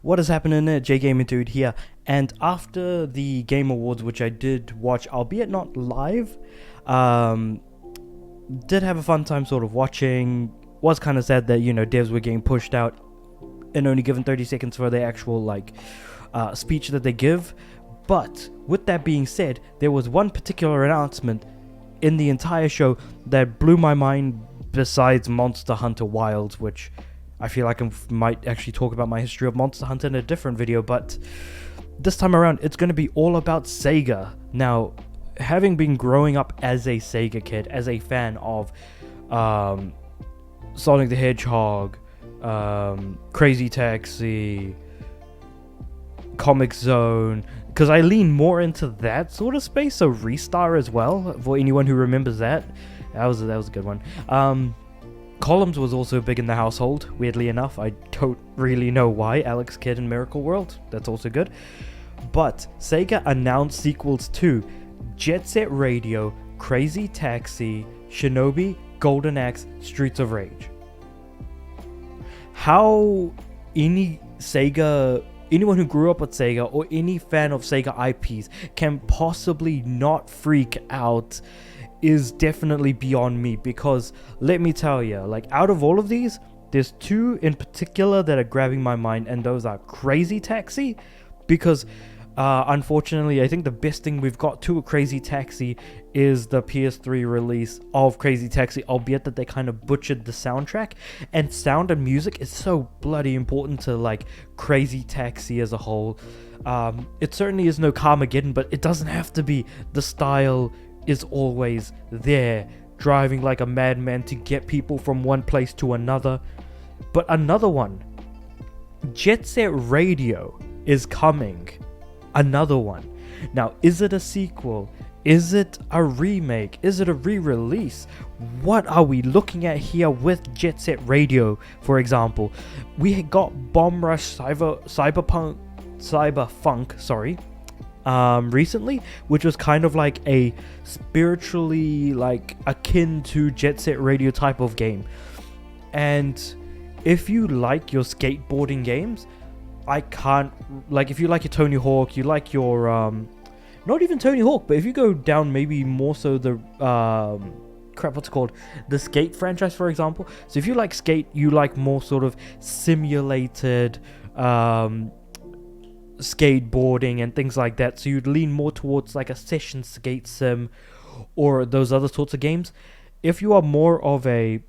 What is happening there? J Gaming Dude here. And after the Game Awards, which I did watch, albeit not live, um, did have a fun time sort of watching. Was kind of sad that, devs were getting pushed out and only given 30 seconds for their actual, speech that they give. But with that being said, there was one particular announcement in the entire show that blew my mind besides Monster Hunter Wilds, which I feel like I might actually talk about my history of Monster Hunter in a different video, but this time around it's going to be all about Sega. Now, having been growing up as a Sega kid, as a fan of Sonic the Hedgehog, Crazy Taxi, Comic Zone, because I lean more into that sort of space, so Restar as well, for anyone who remembers that. That was a good one. Columns was also big in the household, weirdly enough. I don't really know why. Alex Kidd in Miracle World, that's also good. But Sega announced sequels to Jet Set Radio, Crazy Taxi, Shinobi, Golden Axe, Streets of Rage. How anyone who grew up with Sega or any fan of Sega IPs can possibly not freak out is definitely beyond me, because let me tell you, out of all of these, there's two in particular that are grabbing my mind, and those are Crazy Taxi, because unfortunately I think the best thing we've got to a Crazy Taxi is the PS3 release of Crazy Taxi, albeit that they kind of butchered the soundtrack, and sound and music is so bloody important to Crazy Taxi as a whole. It certainly is no Carmageddon, but it doesn't have to be. The style is always there, driving like a madman to get people from one place to another. But another one, Jet Set Radio, is coming. Another one. Now, is it a sequel? Is it a remake? Is it a re-release? What are we looking at here with Jet Set Radio, for example? We got Bomb Rush Cyberfunk, recently, which was kind of like a spiritually akin to Jet Set Radio type of game. And if you like your skateboarding games, if you like your Tony Hawk, you like your not even Tony Hawk, but if you go down maybe more so the the Skate franchise, for example. So if you like Skate, you like more sort of simulated skateboarding and things like that, so you'd lean more towards a session skate sim or those other sorts of games. If you are more of a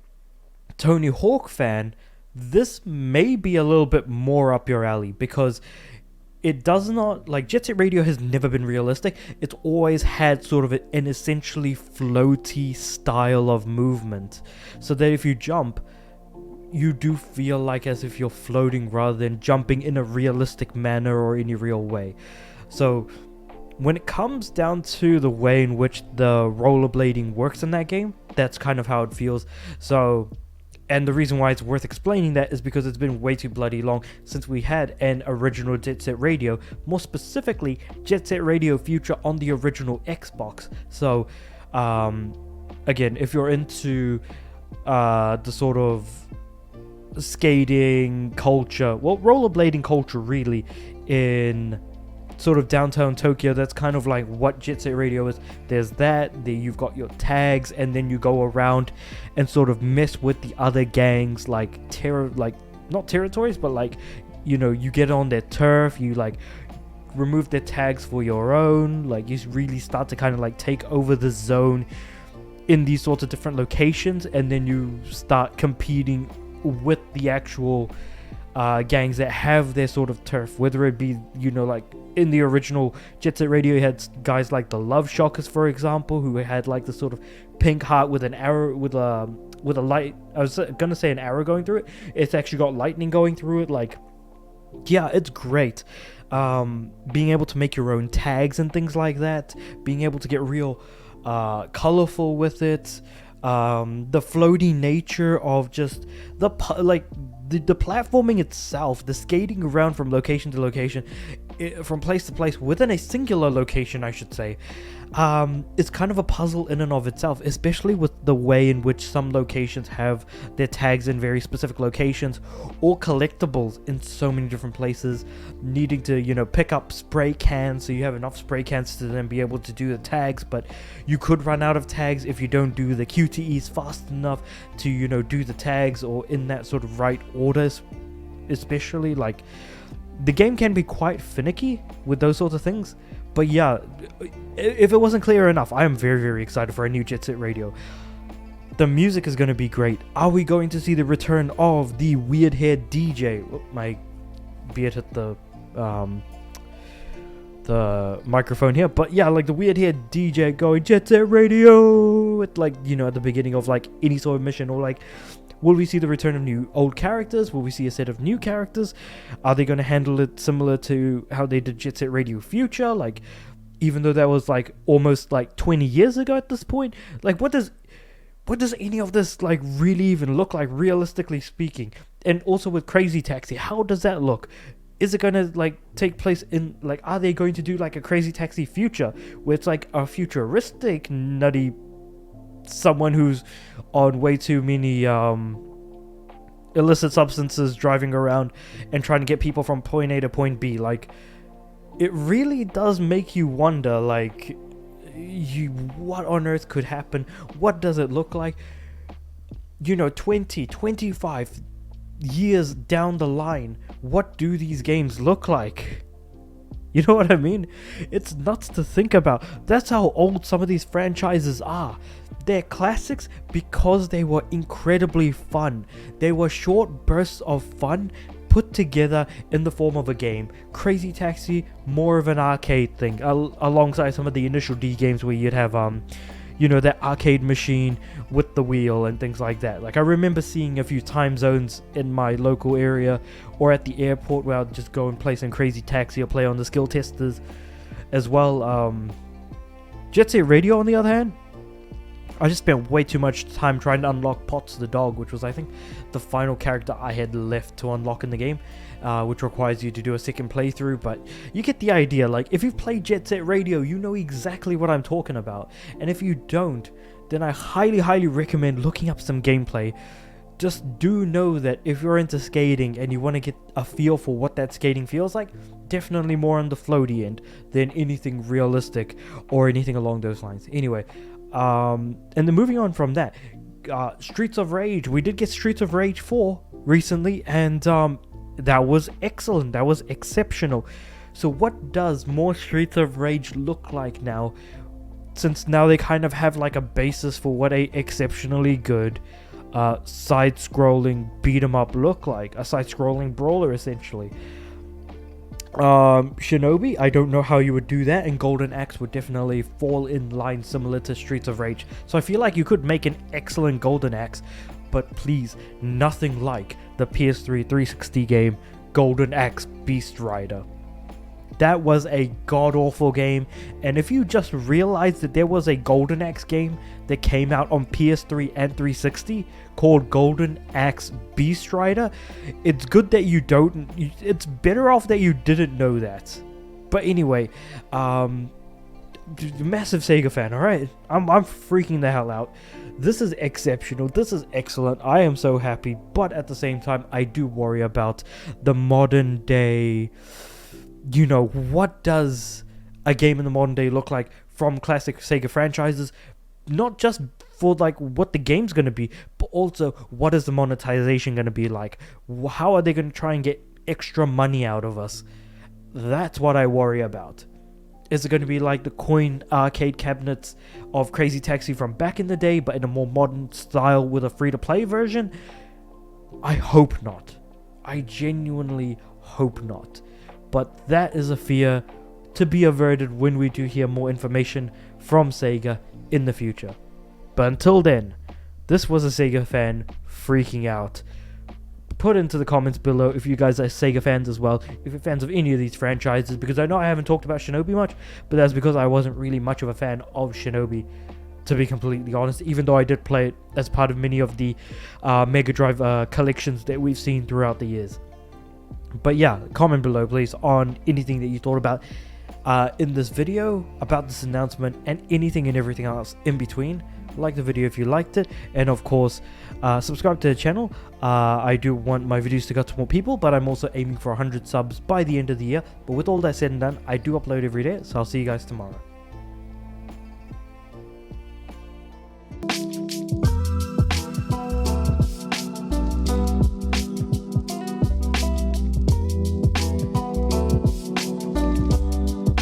Tony Hawk fan, this may be a little bit more up your alley, because it does not, Jet Set Radio has never been realistic. It's always had sort of an essentially floaty style of movement, so that if you jump, you do feel as if you're floating rather than jumping in a realistic manner or any real way. So when it comes down to the way in which the rollerblading works in that game, that's kind of how it feels. So, and the reason why it's worth explaining that is because it's been way too bloody long since we had an original Jet Set Radio, more specifically Jet Set Radio Future on the original Xbox. So again, if you're into the sort of skating culture, rollerblading culture really, in sort of downtown Tokyo, that's kind of what Jet Set Radio is. There's that, you've got your tags, and then you go around and sort of mess with the other gangs, not territories, but you get on their turf, you remove their tags for your own, you really start to kind of take over the zone in these sorts of different locations, and then you start competing with the actual gangs that have their sort of turf, whether it be in the original Jet Set Radio, you had guys like the Love Shockers, for example, who had the sort of pink heart with an arrow, with a light. I was gonna say an arrow going through it. It's actually got lightning going through it. Yeah, it's great. Being able to make your own tags and things like that, being able to get real colorful with it, the floaty nature of just the platforming itself, the skating around from location to location, from place to place within a singular location, I should say, it's kind of a puzzle in and of itself, especially with the way in which some locations have their tags in very specific locations, or collectibles in so many different places, needing to, you know, pick up spray cans so you have enough spray cans to then be able to do the tags, but you could run out of tags if you don't do the QTEs fast enough to, you know, do the tags or in that sort of right order. Especially, like, the game can be quite finicky with those sorts of things. But yeah, if it wasn't clear enough, I am very, very excited for a new Jet Set Radio. The music is going to be great. Are we going to see the return of the weird-haired DJ? Oh, my beard hit the microphone here. But yeah, like the weird-haired DJ going Jet Set Radio at, like, you know, at the beginning of like any sort of mission, or like, will we see the return of new old characters? Will we see a set of new characters? Are they going to handle it similar to how they did Jet Set Radio Future? Like, even though that was like almost like 20 years ago at this point, like what does any of this like really even look like, realistically speaking? And also with Crazy Taxi, how does that look? Is it going to like take place in, like, are they going to do like a Crazy Taxi Future where it's like a futuristic nutty someone who's on way too many illicit substances, driving around and trying to get people from point A to point B? Like, it really does make you wonder, like, what on earth could happen? What does it look like? You know, 25 years down the line, what do these games look like? You know what I mean? It's nuts to think about. That's how old some of these franchises are. They're classics because they were incredibly fun. They were short bursts of fun put together in the form of a game. Crazy Taxi, more of an arcade thing, alongside some of the initial D games where you'd have you know, that arcade machine with the wheel and things like that. Like, I remember seeing a few time zones in my local area or at the airport where I'd just go and play some Crazy Taxi or play on the skill testers as well. Jet Set Radio, on the other hand, I just spent way too much time trying to unlock Potts the dog, which was, I think, the final character I had left to unlock in the game, which requires you to do a second playthrough, but you get the idea. Like, if you've played Jet Set Radio, you know exactly what I'm talking about, and if you don't, then I highly recommend looking up some gameplay. Just do know that if you're into skating and you want to get a feel for what that skating feels like, definitely more on the floaty end than anything realistic or anything along those lines. Anyway, and then moving on from that, Streets of Rage. We did get Streets of Rage 4 recently, and that was excellent. That was exceptional. So what does more Streets of Rage look like now, since now they kind of have like a basis for what a exceptionally good side-scrolling beat-em-up look like? A side-scrolling brawler, essentially. Shinobi, I don't know how you would do that, and Golden Axe would definitely fall in line similar to Streets of Rage. So I feel like you could make an excellent Golden Axe, but please, nothing like the PS3 360 game Golden Axe Beast Rider. That was a god-awful game, and if you just realized that there was a Golden Axe game that came out on PS3 and 360 called Golden Axe Beast Rider, it's good that you don't, it's better off that you didn't know that. But anyway, massive Sega fan, alright? I'm freaking the hell out. This is exceptional, this is excellent, I am so happy, but at the same time, I do worry about the modern day. You know, what does a game in the modern day look like from classic Sega franchises? Not just for like what the game's going to be, but also what is the monetization going to be like? How are they going to try and get extra money out of us? That's what I worry about. Is it going to be like the coin arcade cabinets of Crazy Taxi from back in the day, but in a more modern style with a free-to-play version? I hope not. I genuinely hope not. But that is a fear to be averted when we do hear more information from Sega in the future. But until then, this was a Sega fan freaking out. Put into the comments below if you guys are Sega fans as well, if you're fans of any of these franchises, because I know I haven't talked about Shinobi much, but that's because I wasn't really much of a fan of Shinobi, to be completely honest, even though I did play it as part of many of the Mega Drive collections that we've seen throughout the years. But yeah, comment below please on anything that you thought about in this video, about this announcement, and anything and everything else in between. Like the video if you liked it, and of course subscribe to the channel. I do want my videos to go to more people, but I'm also aiming for 100 subs by the end of the year. But with all that said and done, I do upload every day, so I'll see you guys tomorrow.